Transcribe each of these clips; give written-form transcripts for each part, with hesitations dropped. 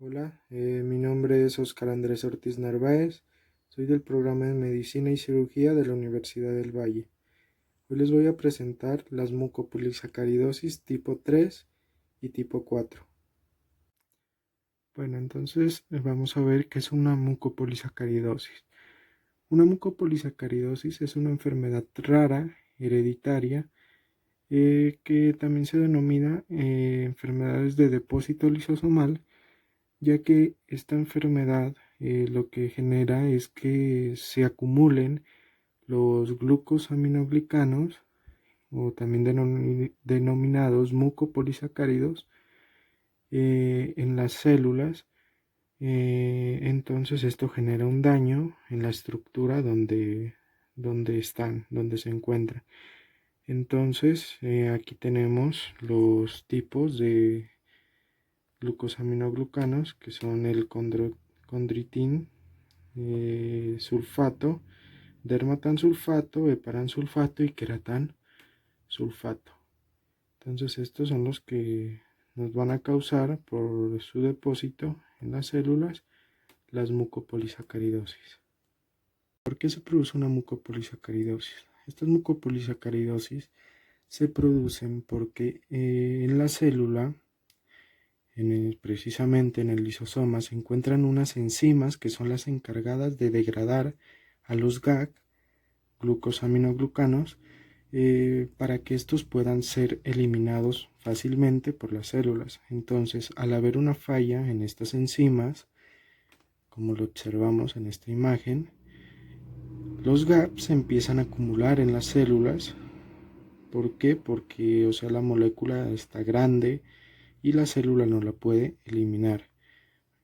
Hola, mi nombre es Óscar Andrés Ortiz Narváez, soy del programa de Medicina y Cirugía de la Universidad del Valle. Hoy les voy a presentar las mucopolisacaridosis tipo 3 y tipo 4. Bueno, entonces vamos a ver qué es una mucopolisacaridosis. Una mucopolisacaridosis es una enfermedad rara, hereditaria, que también se denomina enfermedades de depósito lisosomal, ya que esta enfermedad lo que genera es que se acumulen los glucosaminoglicanos o también denominados mucopolisacáridos en las células. Entonces esto genera un daño en la estructura donde se encuentran. Entonces aquí tenemos los tipos de glucosaminoglucanos, que son el condritin sulfato, dermatansulfato, heparansulfato y queratan sulfato. Entonces estos son los que nos van a causar por su depósito en las células las mucopolisacaridosis. ¿Por qué se produce una mucopolisacaridosis? Estas mucopolisacaridosis se producen porque en la célula, precisamente en el lisosoma, se encuentran unas enzimas que son las encargadas de degradar a los GAG, glucosaminoglucanos, para que estos puedan ser eliminados fácilmente por las células. Entonces, al haber una falla en estas enzimas, como lo observamos en esta imagen, los GAP se empiezan a acumular en las células. ¿Por qué? Porque, la molécula está grande y la célula no la puede eliminar.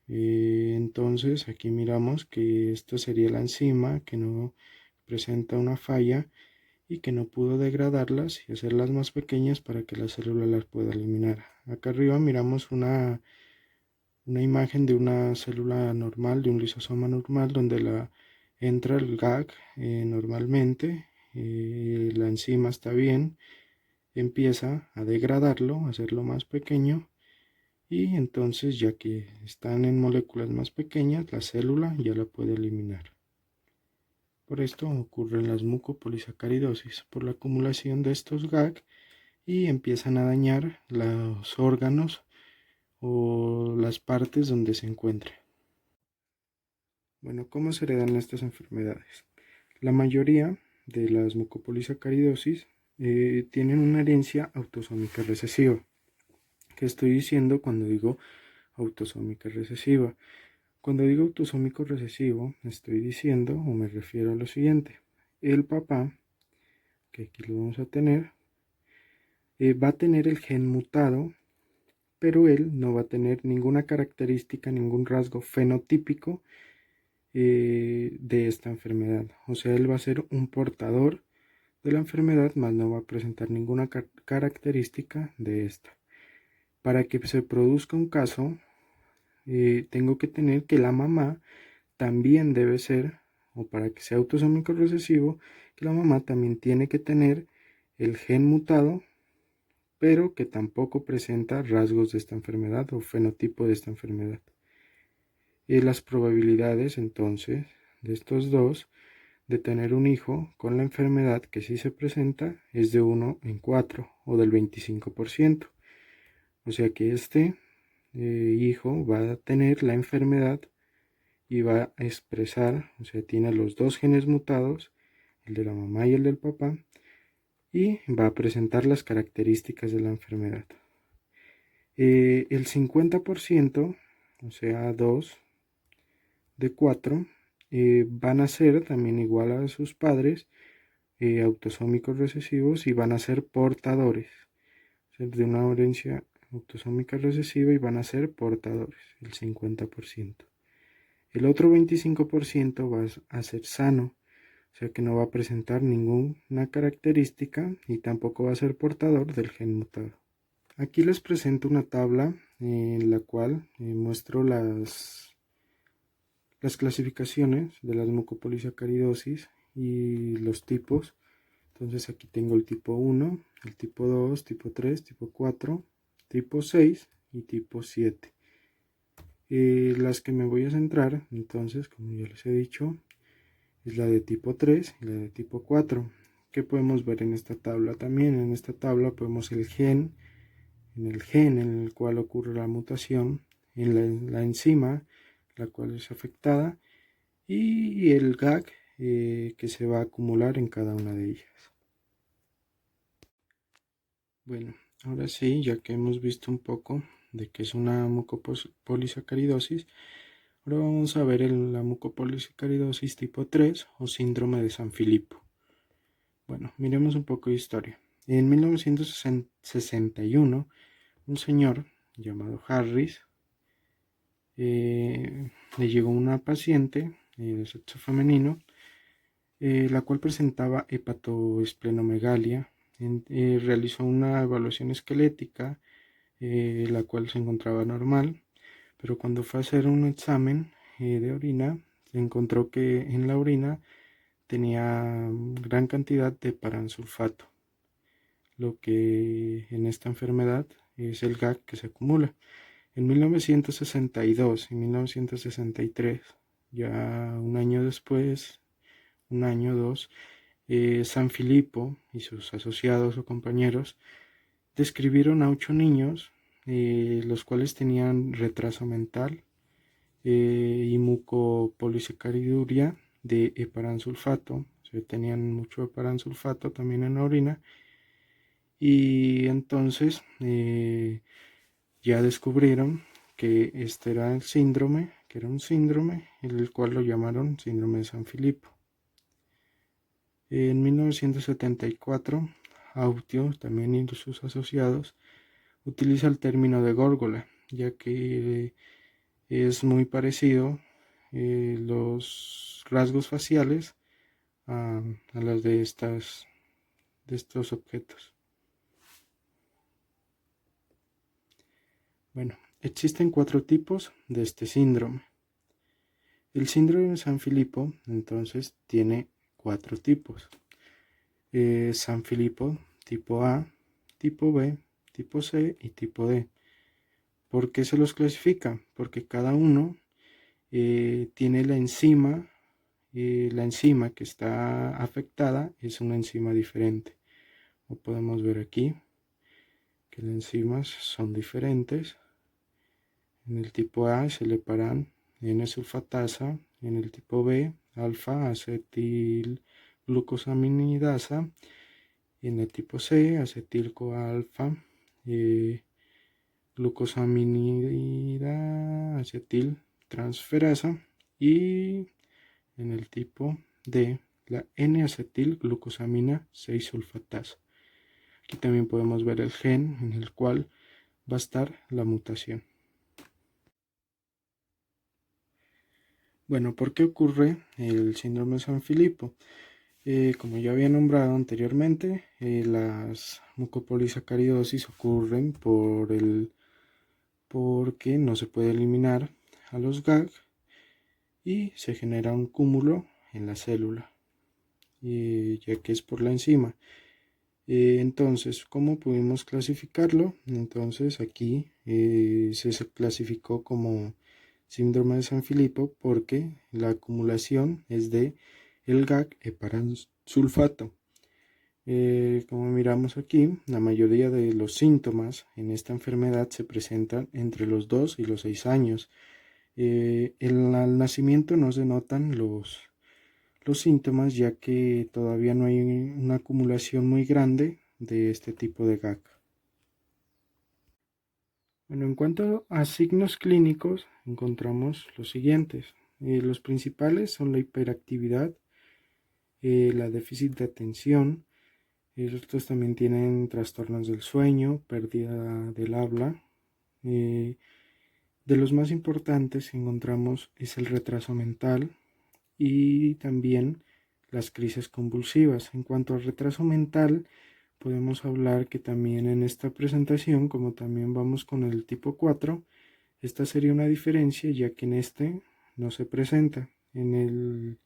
Entonces, aquí miramos que esto sería la enzima que no presenta una falla y que no pudo degradarlas y hacerlas más pequeñas para que la célula las pueda eliminar. Acá arriba miramos una imagen de una célula normal, de un lisosoma normal, donde entra el GAG normalmente, la enzima está bien, empieza a degradarlo, a hacerlo más pequeño, y entonces, ya que están en moléculas más pequeñas, la célula ya la puede eliminar. Por esto ocurren las mucopolisacaridosis, por la acumulación de estos GAG, y empiezan a dañar los órganos o las partes donde se encuentran. Bueno, ¿cómo se heredan estas enfermedades? La mayoría de las mucopolisacaridosis tienen una herencia autosómica recesiva. ¿Qué estoy diciendo cuando digo autosómica recesiva? Cuando digo autosómico recesivo, estoy diciendo o me refiero a lo siguiente. El papá, que aquí lo vamos a tener, va a tener el gen mutado, pero él no va a tener ninguna característica, ningún rasgo fenotípico de esta enfermedad. O sea, él va a ser un portador de la enfermedad, mas no va a presentar ninguna característica de esta. Para que se produzca un caso, tengo que tener que la mamá también debe ser, o para que sea autosómico recesivo, que la mamá también tiene que tener el gen mutado, pero que tampoco presenta rasgos de esta enfermedad o fenotipo de esta enfermedad. Y las probabilidades entonces de estos dos de tener un hijo con la enfermedad que sí se presenta es de 1 en 4 o del 25%. O sea que este hijo va a tener la enfermedad y va a expresar, o sea, tiene los dos genes mutados, el de la mamá y el del papá, y va a presentar las características de la enfermedad. El 50%, o sea, 2 de 4, van a ser también igual a sus padres, autosómicos recesivos, y van a ser portadores, o sea, de una herencia autosómica recesiva, y van a ser portadores, el 50%. El otro 25% va a ser sano, o sea que no va a presentar ninguna característica y tampoco va a ser portador del gen mutado. Aquí les presento una tabla en la cual muestro las clasificaciones de las mucopolisacaridosis y los tipos. Entonces aquí tengo el tipo 1, el tipo 2, tipo 3, tipo 4, tipo 6 y tipo 7. Las que me voy a centrar, entonces, como ya les he dicho, es la de tipo 3 y la de tipo 4. ¿Qué podemos ver en esta tabla también? En esta tabla podemos el gen, en el gen en el cual ocurre la mutación, en la enzima, la cual es afectada, y el GAG que se va a acumular en cada una de ellas. Bueno, ahora sí, ya que hemos visto un poco de qué es una mucopolisacaridosis, ahora vamos a ver la mucopolisacaridosis tipo 3 o síndrome de San Filipo. Bueno, miremos un poco de historia. En 1961, un señor llamado Harris le llegó una paciente de sexo femenino, la cual presentaba hepatoesplenomegalia. Realizó una evaluación esquelética, la cual se encontraba normal, pero cuando fue a hacer un examen de orina, se encontró que en la orina tenía gran cantidad de paransulfato, lo que en esta enfermedad es el GAG que se acumula. En 1962 y 1963, ya un año después, un año o dos, San Filipo y sus asociados o compañeros describieron a 8 niños, los cuales tenían retraso mental y mucopolisacariduria de heparansulfato, o sea, tenían mucho heparansulfato también en la orina, y entonces ya descubrieron que este era el síndrome, que era un síndrome, el cual lo llamaron síndrome de San Filipo. En 1974, Autio, también y sus asociados, utiliza el término de górgola, ya que es muy parecido los rasgos faciales a los de estos objetos. Bueno, existen 4 tipos de este síndrome. El síndrome de San Filipo, entonces, tiene 4 tipos. San Filipo tipo A, tipo B, tipo C y tipo D. ¿Por qué se los clasifica? Porque cada uno tiene la enzima que está afectada es una enzima diferente. Como podemos ver aquí, que las enzimas son diferentes. En el tipo A se le paran N-sulfatasa, en el tipo B alfa-acetilglucosaminidasa, en el tipo C acetil-CoA-alfa, glucosaminida acetiltransferasa, y en el tipo D la N-acetilglucosamina 6-sulfatasa. Aquí también podemos ver el gen en el cual va a estar la mutación. Bueno, ¿por qué ocurre el síndrome de San Filipo? Como ya había nombrado anteriormente, las mucopolisacaridosis ocurren porque no se puede eliminar a los GAG y se genera un cúmulo en la célula, ya que es por la enzima. Entonces, ¿cómo pudimos clasificarlo? Entonces aquí se clasificó como síndrome de San Filipo porque la acumulación es de el GAG heparansulfato. Como miramos aquí, la mayoría de los síntomas en esta enfermedad se presentan entre los 2 y los 6 años. Al nacimiento no se notan los síntomas, ya que todavía no hay una acumulación muy grande de este tipo de GAG. Bueno, en cuanto a signos clínicos, encontramos los siguientes. Los principales son la hiperactividad, la déficit de atención. Estos también tienen trastornos del sueño, pérdida del habla. De los más importantes encontramos es el retraso mental y también las crisis convulsivas. En cuanto al retraso mental, podemos hablar que también en esta presentación, como también vamos con el tipo 4, esta sería una diferencia, ya que en este no se presenta. En el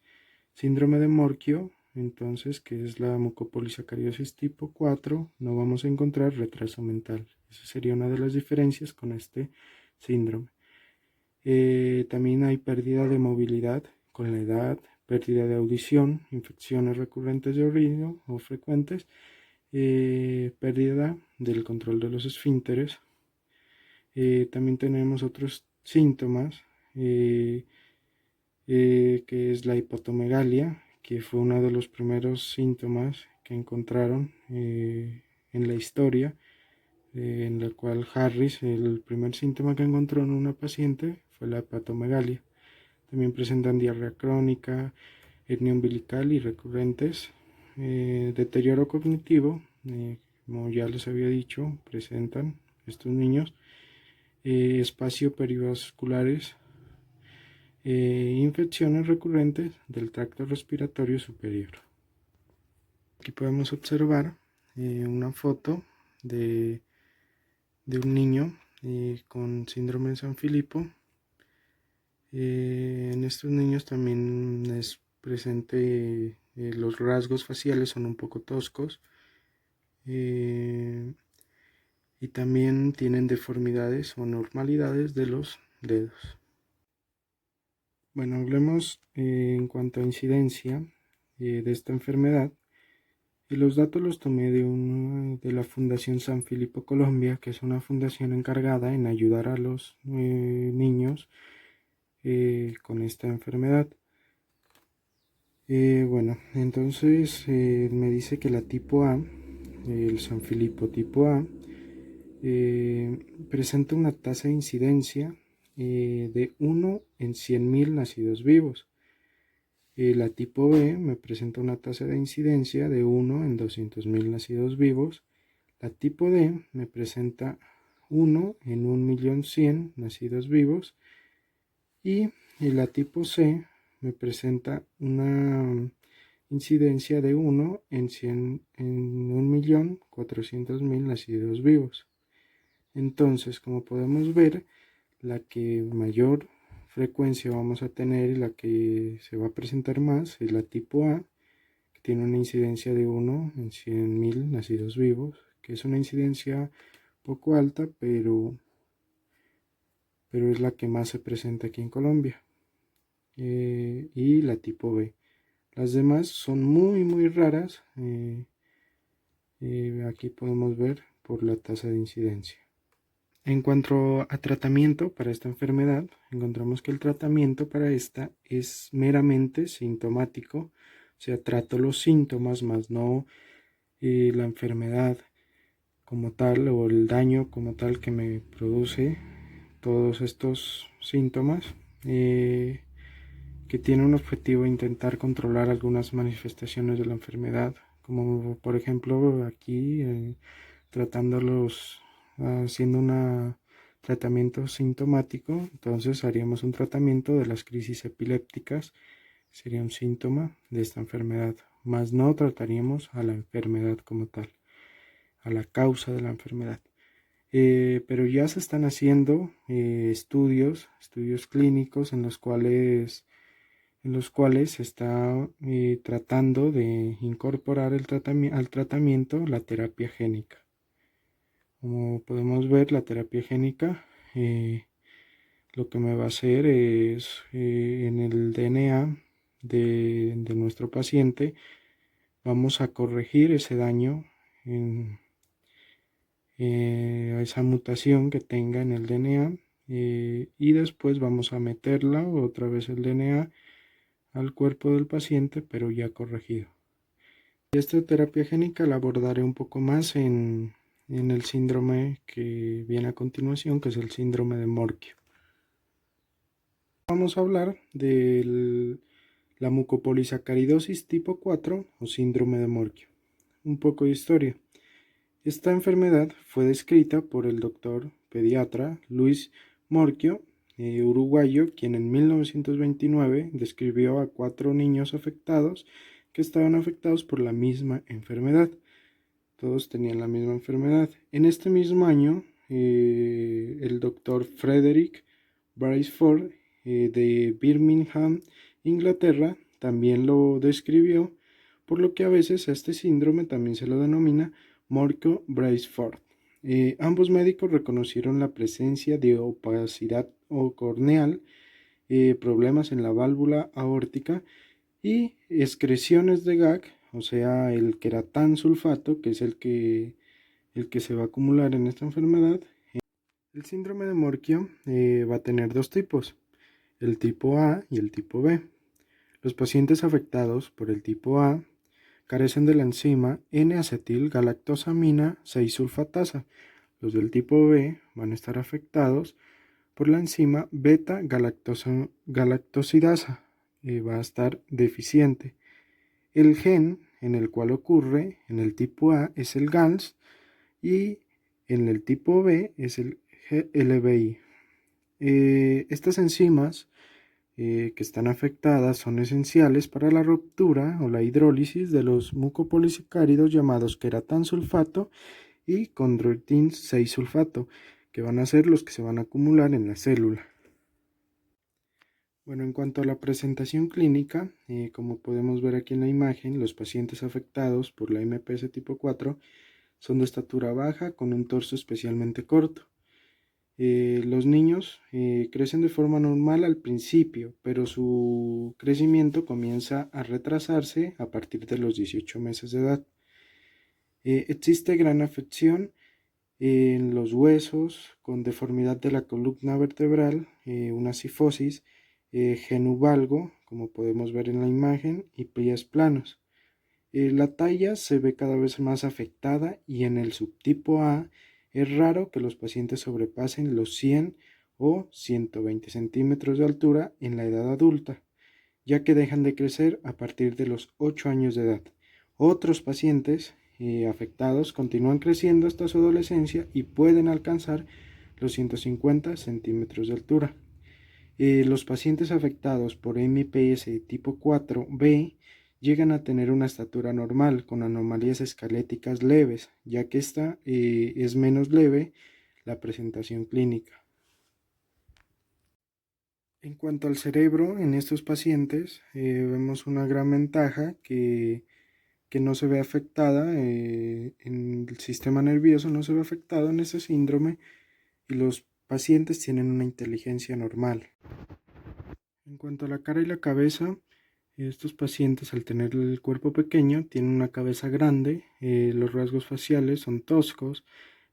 síndrome de Morquio, entonces, que es la mucopolisacaridosis tipo 4, no vamos a encontrar retraso mental. Esa sería una de las diferencias con este síndrome. También hay pérdida de movilidad con la edad, pérdida de audición, infecciones recurrentes de oído o frecuentes, pérdida del control de los esfínteres. También tenemos otros síntomas, que es la hipotomegalia, que fue uno de los primeros síntomas que encontraron en la historia, en la cual Harris, el primer síntoma que encontró en una paciente fue la hepatomegalia. También presentan diarrea crónica, hernia umbilical y recurrentes, deterioro cognitivo, como ya les había dicho, presentan estos niños, espacio perivasculares, infecciones recurrentes del tracto respiratorio superior. Aquí podemos observar una foto de un niño con síndrome de Sanfilippo. En estos niños también es presente, los rasgos faciales son un poco toscos, y también tienen deformidades o anormalidades de los dedos. Bueno, hablemos en cuanto a incidencia de esta enfermedad. Y los datos los tomé de la Fundación Sanfilippo Colombia, que es una fundación encargada en ayudar a los niños con esta enfermedad. Bueno, entonces me dice que la tipo A, el Sanfilippo tipo A, presenta una tasa de incidencia de 1 en 100.000 nacidos vivos. La tipo B me presenta una tasa de incidencia de 1 en 200.000 nacidos vivos. La tipo D me presenta 1 en 1.100.000 nacidos vivos. Y la tipo C me presenta una incidencia de 1 en 1.400.000 nacidos vivos. Entonces, como podemos ver, la que mayor frecuencia vamos a tener y la que se va a presentar más es la tipo A, que tiene una incidencia de 1 en 100.000 nacidos vivos, que es una incidencia poco alta, pero es la que más se presenta aquí en Colombia. Y la tipo B. Las demás son muy raras. Aquí podemos ver por la tasa de incidencia. En cuanto a tratamiento para esta enfermedad, encontramos que el tratamiento para esta es meramente sintomático, o sea, trato los síntomas más no la enfermedad como tal o el daño como tal que me produce todos estos síntomas, que tiene un objetivo intentar controlar algunas manifestaciones de la enfermedad, como por ejemplo aquí tratándolos, haciendo un tratamiento sintomático. Entonces haríamos un tratamiento de las crisis epilépticas, sería un síntoma de esta enfermedad, más no trataríamos a la enfermedad como tal, a la causa de la enfermedad. Pero ya se están haciendo estudios clínicos en los cuales se está tratando de incorporar al tratamiento la terapia génica. Como podemos ver, la terapia génica lo que me va a hacer es en el DNA de nuestro paciente, vamos a corregir ese daño, a esa mutación que tenga en el DNA, y después vamos a meterla otra vez el DNA al cuerpo del paciente, pero ya corregido. Esta terapia génica la abordaré un poco más en el síndrome que viene a continuación, que es el síndrome de Morquio. Vamos a hablar de la mucopolisacaridosis tipo 4 o síndrome de Morquio. Un poco de historia. Esta enfermedad fue descrita por el doctor pediatra Luis Morquio, uruguayo, quien en 1929 describió a 4 niños afectados que estaban afectados por la misma enfermedad. Todos tenían la misma enfermedad. En este mismo año, el doctor Frederick Braceford de Birmingham, Inglaterra, también lo describió, por lo que a veces a este síndrome también se lo denomina Morquio-Braceford. Ambos médicos reconocieron la presencia de opacidad o corneal, problemas en la válvula aórtica y excreciones de GAG, o sea, el queratán sulfato, que es el que se va a acumular en esta enfermedad. El síndrome de Morquio va a tener dos tipos, el tipo A y el tipo B. Los pacientes afectados por el tipo A carecen de la enzima N-acetil-galactosamina 6-sulfatasa. Los del tipo B van a estar afectados por la enzima beta-galactosidasa, va a estar deficiente. El gen en el cual ocurre en el tipo A es el GALS y en el tipo B es el GLBI. Estas enzimas que están afectadas son esenciales para la ruptura o la hidrólisis de los mucopolisacáridos llamados queratán sulfato y condroitin 6 sulfato, que van a ser los que se van a acumular en la célula. Bueno, en cuanto a la presentación clínica, como podemos ver aquí en la imagen, los pacientes afectados por la MPS tipo 4 son de estatura baja con un torso especialmente corto. Los niños crecen de forma normal al principio, pero su crecimiento comienza a retrasarse a partir de los 18 meses de edad. Existe gran afección en los huesos con deformidad de la columna vertebral, una cifosis, genuvalgo, como podemos ver en la imagen, y pies planos. La talla se ve cada vez más afectada y en el subtipo A es raro que los pacientes sobrepasen los 100 o 120 centímetros de altura en la edad adulta, ya que dejan de crecer a partir de los 8 años de edad. Otros pacientes afectados continúan creciendo hasta su adolescencia y pueden alcanzar los 150 centímetros de altura. Los pacientes afectados por MPS tipo 4B llegan a tener una estatura normal con anomalías esqueléticas leves, ya que esta es menos leve la presentación clínica. En cuanto al cerebro, en estos pacientes vemos una gran ventaja que no se ve afectada en el sistema nervioso, no se ve afectado en ese síndrome y los pacientes tienen una inteligencia normal. En cuanto a la cara y la cabeza, estos pacientes al tener el cuerpo pequeño tienen una cabeza grande, los rasgos faciales son toscos,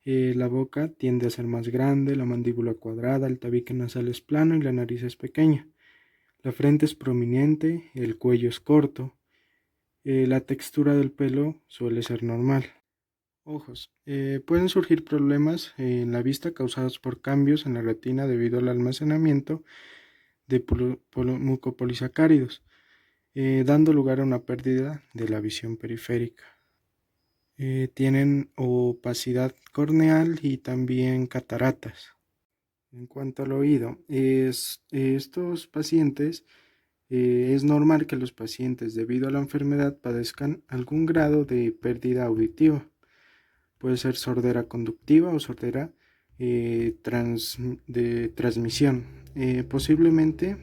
la boca tiende a ser más grande, la mandíbula cuadrada, el tabique nasal es plano y la nariz es pequeña. La frente es prominente, el cuello es corto, la textura del pelo suele ser normal. Ojos. Pueden surgir problemas en la vista causados por cambios en la retina debido al almacenamiento de mucopolisacáridos, dando lugar a una pérdida de la visión periférica. Tienen opacidad corneal y también cataratas. En cuanto al oído, estos pacientes, es normal que los pacientes debido a la enfermedad padezcan algún grado de pérdida auditiva. Puede ser sordera conductiva o sordera de transmisión, posiblemente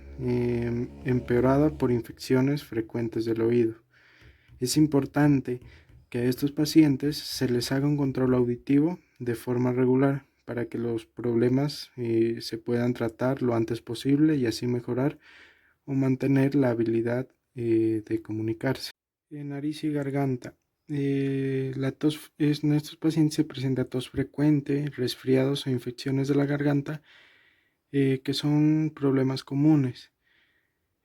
empeorada por infecciones frecuentes del oído. Es importante que a estos pacientes se les haga un control auditivo de forma regular para que los problemas se puedan tratar lo antes posible y así mejorar o mantener la habilidad de comunicarse. Nariz y garganta. La tos en estos pacientes se presenta tos frecuente, resfriados o infecciones de la garganta, que son problemas comunes.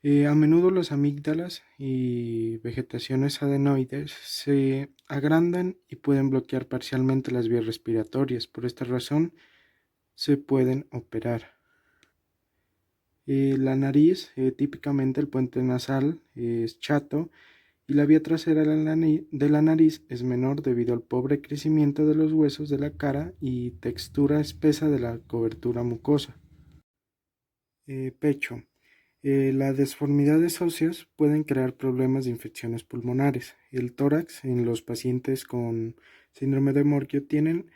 A menudo las amígdalas y vegetaciones adenoides se agrandan y pueden bloquear parcialmente las vías respiratorias. Por esta razón se pueden operar. La nariz, típicamente el puente nasal es chato y la vía trasera de la nariz es menor debido al pobre crecimiento de los huesos de la cara y textura espesa de la cobertura mucosa. Pecho. Las deformidades óseas pueden crear problemas de infecciones pulmonares. El tórax en los pacientes con síndrome de Morquio tienen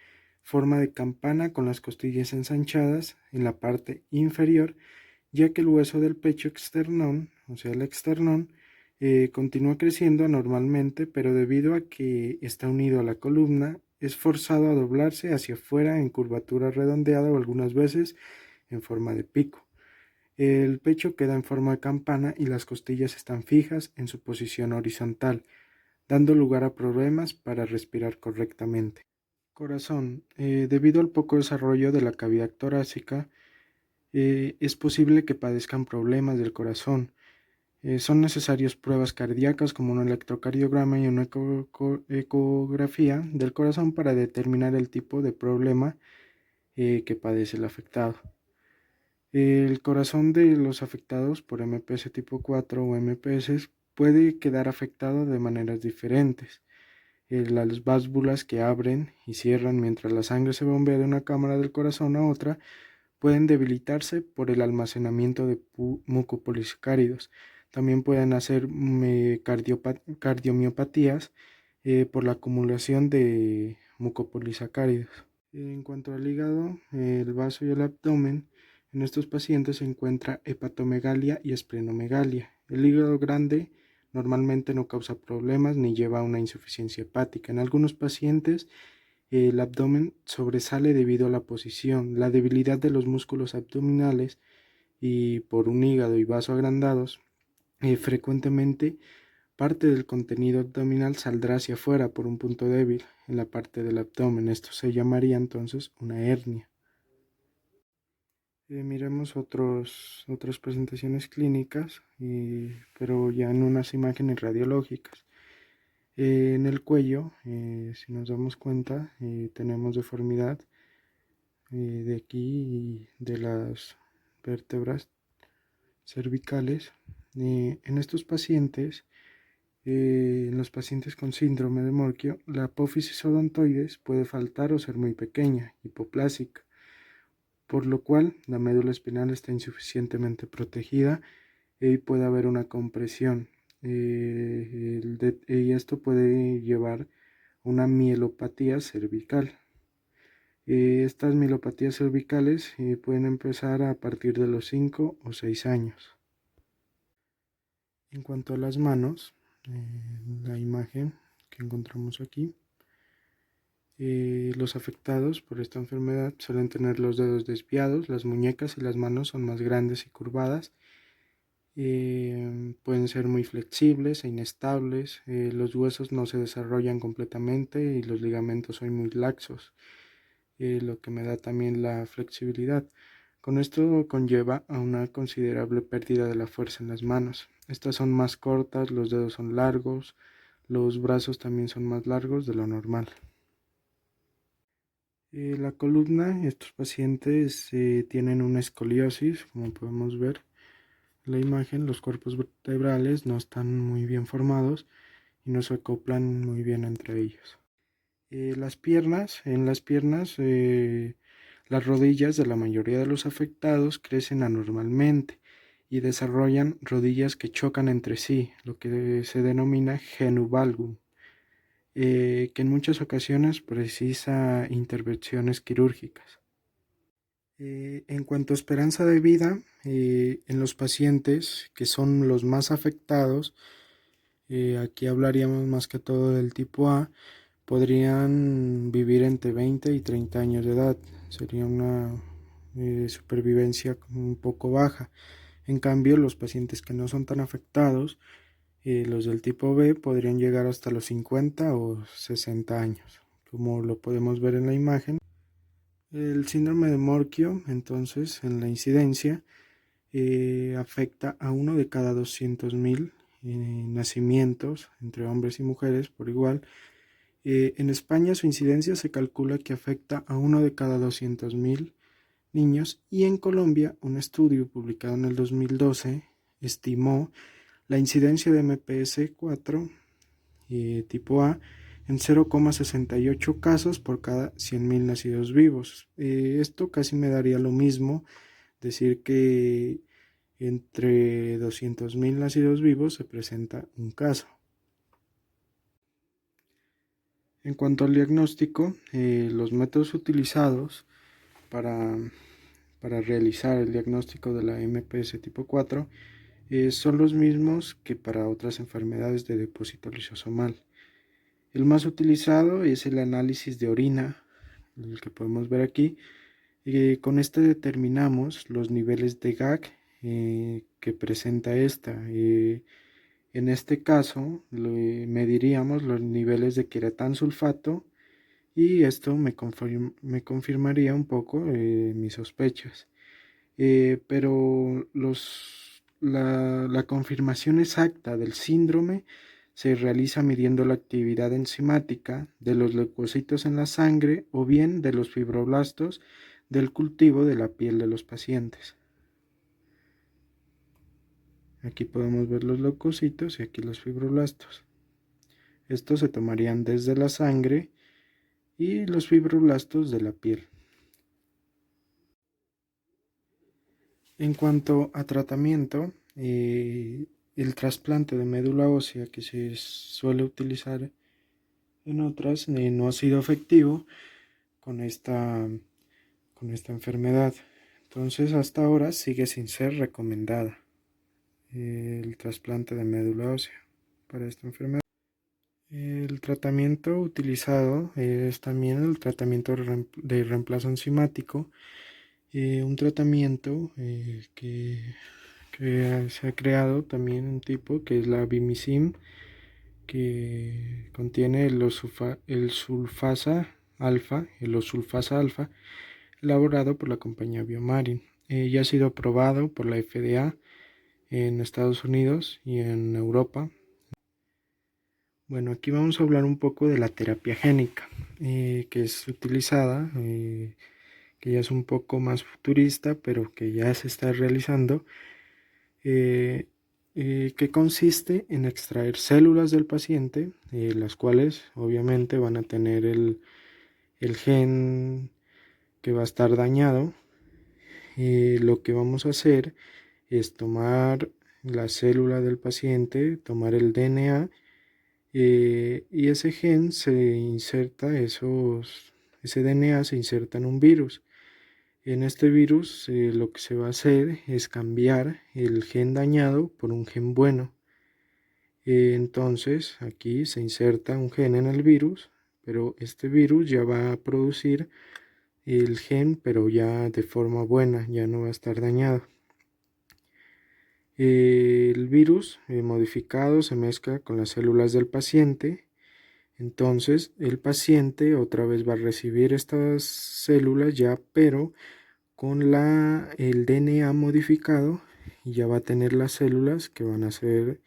forma de campana con las costillas ensanchadas en la parte inferior, ya que el hueso del pecho externón, o sea el externón, continúa creciendo anormalmente, pero debido a que está unido a la columna, es forzado a doblarse hacia afuera en curvatura redondeada o algunas veces en forma de pico. El pecho queda en forma de campana y las costillas están fijas en su posición horizontal, dando lugar a problemas para respirar correctamente. Corazón. Debido al poco desarrollo de la cavidad torácica, es posible que padezcan problemas del corazón. Son necesarias pruebas cardíacas como un electrocardiograma y una ecografía del corazón para determinar el tipo de problema que padece el afectado. El corazón de los afectados por MPS tipo 4 o MPS puede quedar afectado de maneras diferentes. Las válvulas que abren y cierran mientras la sangre se bombea de una cámara del corazón a otra pueden debilitarse por el almacenamiento de mucopolsacáridos. También pueden hacer cardiomiopatías por la acumulación de mucopolisacáridos. En cuanto al hígado, el vaso y el abdomen, en estos pacientes se encuentra hepatomegalia y esplenomegalia. El hígado grande normalmente no causa problemas ni lleva a una insuficiencia hepática. En algunos pacientes el abdomen sobresale debido a la posición, la debilidad de los músculos abdominales y por un hígado y vaso agrandados. Frecuentemente parte del contenido abdominal saldrá hacia afuera por un punto débil en la parte del abdomen. Esto se llamaría entonces una hernia. Miremos otras presentaciones clínicas, pero ya en unas imágenes radiológicas. En el cuello, si nos damos cuenta, tenemos deformidad de aquí y de las vértebras cervicales. En estos pacientes, en los pacientes con síndrome de Morquio, la apófisis odontoides puede faltar o ser muy pequeña, hipoplásica, por lo cual la médula espinal está insuficientemente protegida y puede haber una compresión. Y esto puede llevar a una mielopatía cervical. Estas mielopatías cervicales pueden empezar a partir de los 5 o 6 años. En cuanto a las manos, la imagen que encontramos aquí, los afectados por esta enfermedad suelen tener los dedos desviados, las muñecas y las manos son más grandes y curvadas, pueden ser muy flexibles e inestables, los huesos no se desarrollan completamente y los ligamentos son muy laxos, lo que me da también la flexibilidad. Con esto conlleva a una considerable pérdida de la fuerza en las manos. Estas son más cortas, los dedos son largos, los brazos también son más largos de lo normal. La columna, estos pacientes tienen una escoliosis, como podemos ver en la imagen, los cuerpos vertebrales no están muy bien formados y no se acoplan muy bien entre ellos. Las piernas, en las piernas, las rodillas de la mayoría de los afectados crecen anormalmente y desarrollan rodillas que chocan entre sí, lo que se denomina genu valgum, que en muchas ocasiones precisa intervenciones quirúrgicas. En cuanto a esperanza de vida, en los pacientes que son los más afectados, aquí hablaríamos más que todo del tipo A, podrían vivir entre 20 y 30 años de edad. Sería una supervivencia un poco baja. En cambio, los pacientes que no son tan afectados, los del tipo B, podrían llegar hasta los 50 o 60 años, como lo podemos ver en la imagen. El síndrome de Morquio, entonces, en la incidencia, afecta a uno de cada 200.000 nacimientos entre hombres y mujeres por igual. En España su incidencia se calcula que afecta a uno de cada 200.000 niños y en Colombia un estudio publicado en el 2012 estimó la incidencia de MPS 4 tipo A en 0,68 casos por cada 100.000 nacidos vivos. Esto casi me daría lo mismo decir que entre 200.000 nacidos vivos se presenta un caso. En cuanto al diagnóstico, los métodos utilizados para, realizar el diagnóstico de la MPS tipo 4 son los mismos que para otras enfermedades de depósito lisosomal. El más utilizado es el análisis de orina, el que podemos ver aquí. Con este determinamos los niveles de GAG que presenta esta. En este caso, mediríamos los niveles de queratansulfato y esto me confirmaría un poco mis sospechas. Pero la confirmación exacta del síndrome se realiza midiendo la actividad enzimática de los leucocitos en la sangre o bien de los fibroblastos del cultivo de la piel de los pacientes. Aquí podemos ver los leucocitos y aquí los fibroblastos. Estos se tomarían desde la sangre y los fibroblastos de la piel. En cuanto a tratamiento, el trasplante de médula ósea que se suele utilizar en otras no ha sido efectivo con esta enfermedad. Entonces hasta ahora sigue sin ser recomendada el trasplante de médula ósea para esta enfermedad. El tratamiento utilizado es también el tratamiento de reemplazo enzimático, un tratamiento que se ha creado también un tipo que es la Vimizim, que contiene el sulfasa alfa, elaborado por la compañía Biomarin. Ya ha sido aprobado por la FDA en Estados Unidos y en Europa. Bueno, aquí vamos a hablar un poco de la terapia génica, que es utilizada, que ya es un poco más futurista, pero que ya se está realizando, que consiste en extraer células del paciente, las cuales obviamente van a tener el gen que va a estar dañado. Lo que vamos a hacer es tomar la célula del paciente, tomar el DNA, y ese gen se inserta, ese DNA se inserta en un virus. En este virus lo que se va a hacer es cambiar el gen dañado por un gen bueno. Entonces aquí se inserta un gen en el virus, pero este virus ya va a producir el gen, pero ya de forma buena, ya no va a estar dañado. El virus modificado se mezcla con las células del paciente. Entonces el paciente otra vez va a recibir estas células ya, pero con el DNA modificado, y ya va a tener las células que van a ser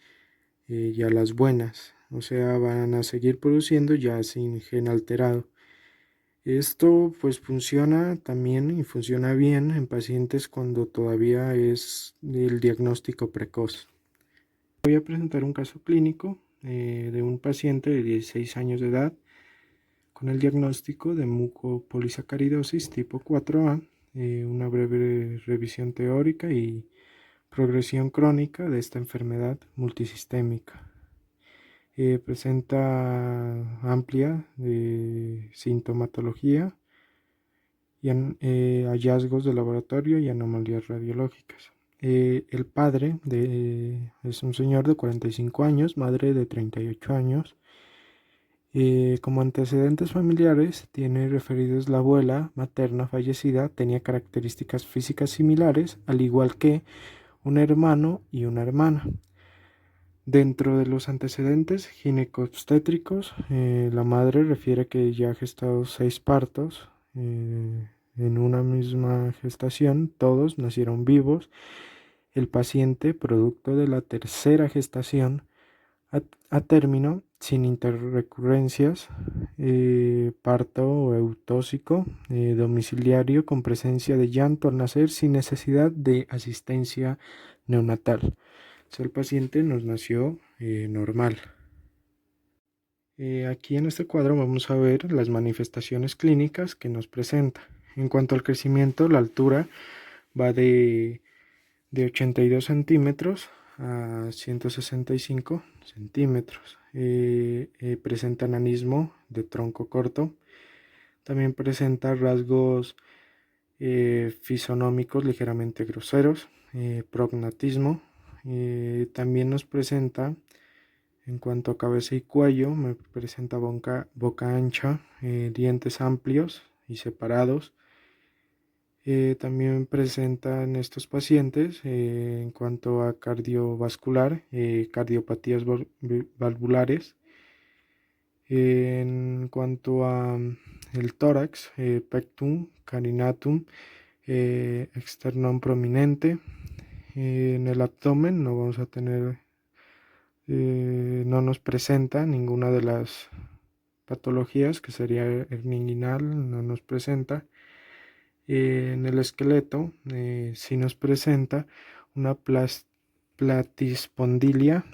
ya las buenas, o sea, van a seguir produciendo ya sin gen alterado. Esto pues funciona también y funciona bien en pacientes cuando todavía es el diagnóstico precoz. Voy a presentar un caso clínico de un paciente de 16 años de edad con el diagnóstico de mucopolisacaridosis tipo 4A, una breve revisión teórica y progresión crónica de esta enfermedad multisistémica. Presenta amplia sintomatología y hallazgos de laboratorio y anomalías radiológicas. El padre es un señor de 45 años, madre de 38 años. Como antecedentes familiares, tiene referidos la abuela materna fallecida, tenía características físicas similares, al igual que un hermano y una hermana. Dentro de los antecedentes ginecobstétricos, la madre refiere que ya ha gestado 6 partos en una misma gestación, todos nacieron vivos. El paciente, producto de la tercera gestación, a término, sin interrecurrencias, parto eutóxico, domiciliario, con presencia de llanto al nacer, sin necesidad de asistencia neonatal. O sea, el paciente nos nació normal. Aquí en este cuadro vamos a ver las manifestaciones clínicas que nos presenta. En cuanto al crecimiento, la altura va de 82 centímetros a 165 centímetros. Presenta nanismo de tronco corto. También presenta rasgos fisonómicos ligeramente groseros, prognatismo. También nos presenta En cuanto a cabeza y cuello, me presenta boca ancha, dientes amplios y separados. También presentan estos pacientes en cuanto a cardiovascular, cardiopatías valvulares. En cuanto a el tórax, pectum, carinatum, externum prominente. En el abdomen no vamos a tener, no nos presenta ninguna de las patologías, que sería hernia inguinal, no nos presenta. En el esqueleto sí nos presenta una platispondilia,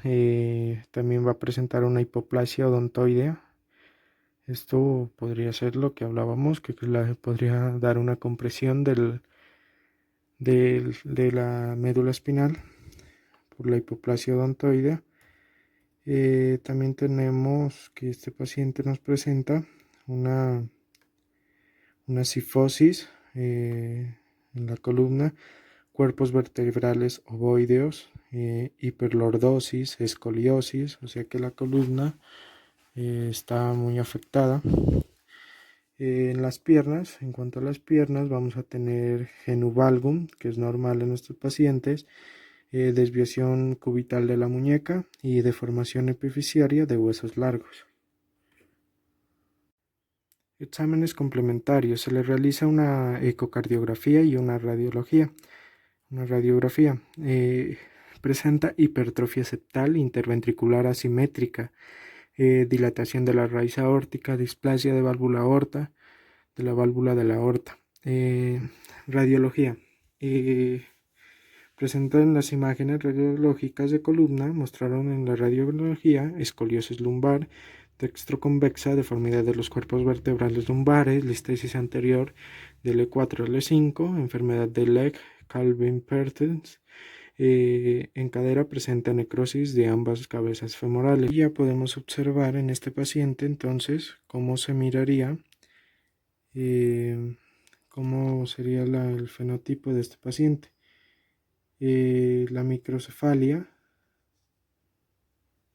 también va a presentar una hipoplasia odontoidea. Esto podría ser lo que hablábamos, que podría dar una compresión de la médula espinal por la hipoplasia odontoidea. También tenemos que este paciente nos presenta una cifosis en la columna, cuerpos vertebrales ovoideos, hiperlordosis, escoliosis, o sea que la columna está muy afectada. En las piernas, en cuanto a las piernas, vamos a tener genu valgum, que es normal en nuestros pacientes, desviación cubital de la muñeca y deformación epifisiaria de huesos largos. Exámenes complementarios. Se le realiza una ecocardiografía y una radiología. Una radiografía presenta hipertrofia septal interventricular asimétrica, dilatación de la raíz aórtica, displasia de válvula aorta, de la válvula de la aorta. Radiología. Presentan las imágenes radiológicas de columna, mostraron en la radiología escoliosis lumbar, dextroconvexa, deformidad de los cuerpos vertebrales lumbares, listesis anterior del E4 al E5, enfermedad de Legg-Calvin-Pertens. En cadera presenta necrosis de ambas cabezas femorales. Y ya podemos observar en este paciente entonces cómo se miraría, cómo sería el fenotipo de este paciente. La microcefalia,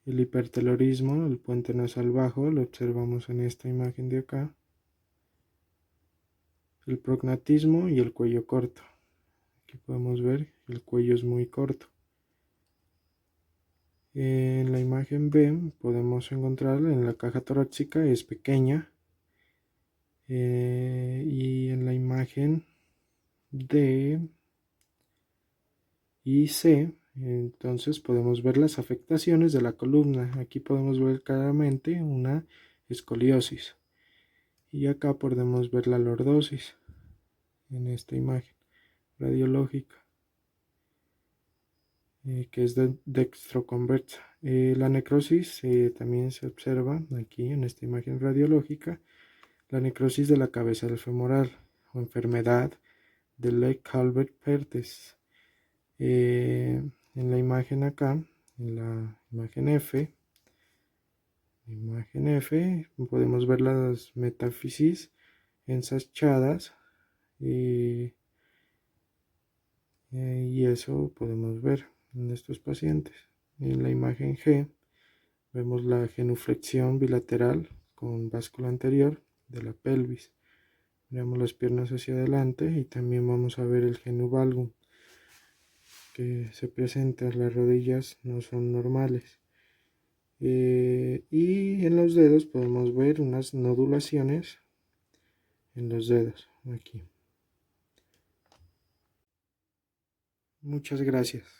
el hipertelorismo, el puente nasal bajo, lo observamos en esta imagen de acá, el prognatismo y el cuello corto. Aquí podemos ver que el cuello es muy corto. En la imagen B podemos encontrar en la caja torácica es pequeña, y en la imagen D y C entonces podemos ver las afectaciones de la columna. Aquí podemos ver claramente una escoliosis y acá podemos ver la lordosis en esta imagen radiológica, que es dextroconvexa. La necrosis también se observa aquí en esta imagen radiológica, la necrosis de la cabeza del femoral o enfermedad de Legg-Calvin-Pertens. En la imagen acá, en la imagen F, podemos ver las metáfisis ensanchadas y eso podemos ver en estos pacientes. En la imagen G vemos la genuflexión bilateral con báscula anterior de la pelvis. Miramos las piernas hacia adelante y también vamos a ver el genu valgum que se presenta. Las rodillas no son normales. Y en los dedos podemos ver unas nodulaciones en los dedos aquí. Muchas gracias.